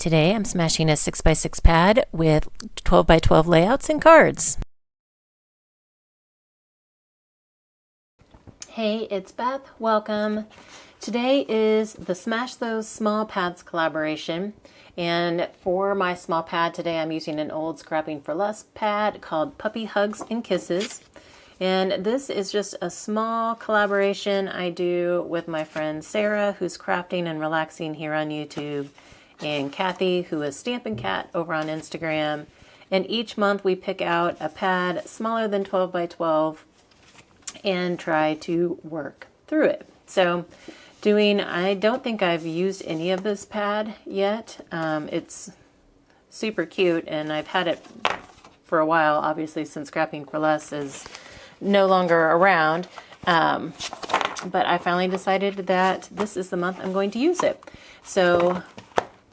Today I'm smashing a 6x6 pad with 12x12 layouts and cards. Hey, it's Beth. Welcome. Today is the Smash Those Small Pads collaboration. And for my small pad today, I'm using an old Scrapping for Less pad called Puppy Hugs and Kisses. And this is just a small collaboration I do with my friend Sarah, who's crafting and relaxing here on YouTube, and Kathy, who is Stampin' Cat over on Instagram. And each month we pick out a pad smaller than 12 by 12 and try to work through it. So I don't think I've used any of this pad yet. It's super cute and I've had it for a while, obviously, since Scrapping for Less is no longer around. But I finally decided that this is the month I'm going to use it. So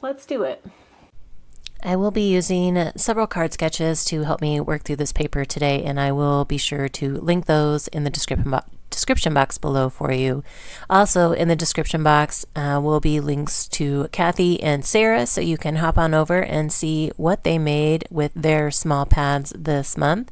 let's do it. I will be using several card sketches to help me work through this paper today, and I will be sure to link those in the description box below for you. Also in the description box will be links to Kathy and Sarah, so you can hop on over and see what they made with their small pads this month.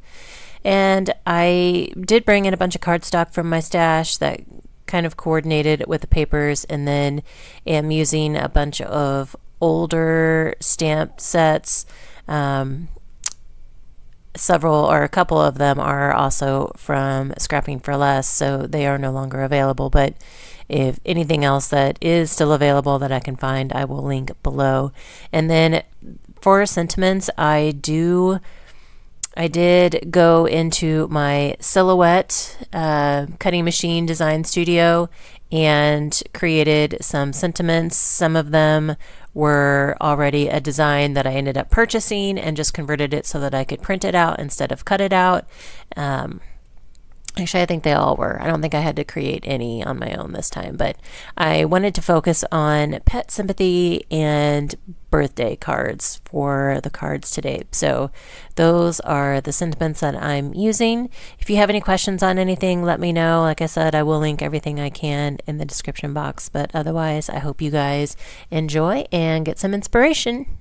And I did bring in a bunch of cardstock from my stash that kind of coordinated with the papers, and then am using a bunch of older stamp sets. Several or a couple of them are also from Scrapping for Less, so they are no longer available. But if anything else that is still available that I can find, I will link below. And then for sentiments, I did go into my Silhouette cutting machine design studio and created some sentiments. Some of them were already a design that I ended up purchasing and just converted it so that I could print it out instead of cut it out. Actually, I think they all were. I don't think I had to create any on my own this time, but I wanted to focus on pet sympathy and birthday cards for the cards today. So those are the sentiments that I'm using. If you have any questions on anything, let me know. Like I said, I will link everything I can in the description box, but otherwise, I hope you guys enjoy and get some inspiration.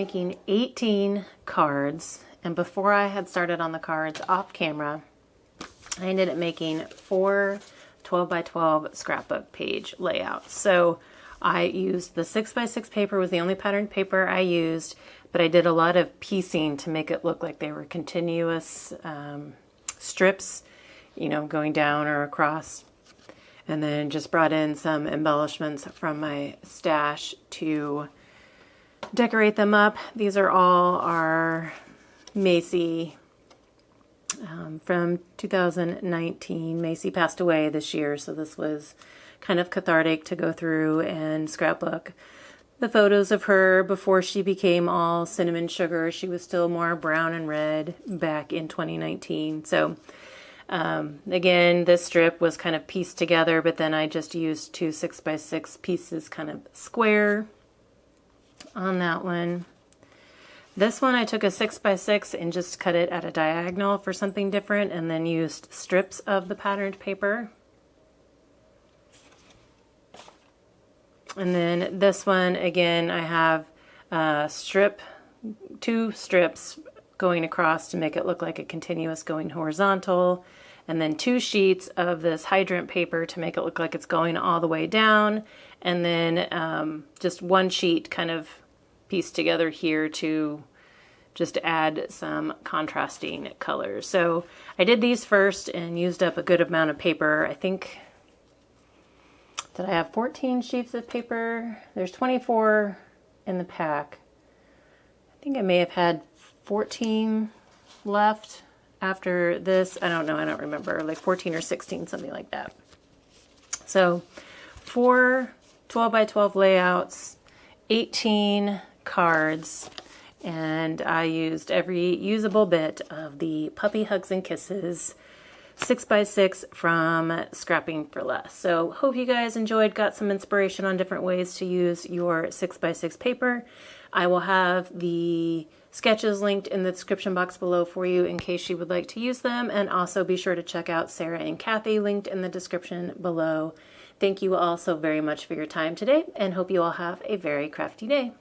making 18 cards, and before I had started on the cards off camera, I ended up making 4 12 by 12 scrapbook page layouts. So I used the 6x6 paper, was the only patterned paper I used, but I did a lot of piecing to make it look like they were continuous strips, you know, going down or across. And then just brought in some embellishments from my stash to decorate them up. These are all our Macy from 2019. Macy passed away this year, so this was kind of cathartic to go through and scrapbook the photos of her before she became all cinnamon sugar. She was still more brown and red back in 2019. So again, this strip was kind of pieced together, but then I just used 2 6x6 pieces kind of square on that one. This one I took a 6x6 and just cut it at a diagonal for something different, and then used strips of the patterned paper. And then this one, again, I have two strips going across to make it look like a continuous going horizontal, and then 2 sheets of this hydrant paper to make it look like it's going all the way down, and then just 1 sheet kind of pieced together here to just add some contrasting colors. So I did these first and used up a good amount of paper. I think, did I have 14 sheets of paper? There's 24 in the pack. I think I may have had 14 left after this. I don't know, I don't remember, like 14 or 16, something like that. So 4 12 by 12 layouts, 18 cards, and I used every usable bit of the Puppy Hugs and Kisses 6x6 from Scrapping for Less. So hope you guys enjoyed, got some inspiration on different ways to use your 6x6 paper. I will have the sketches linked in the description box below for you in case you would like to use them, and also be sure to check out Sarah and Kathy linked in the description below. Thank you all so very much for your time today, and hope you all have a very crafty day.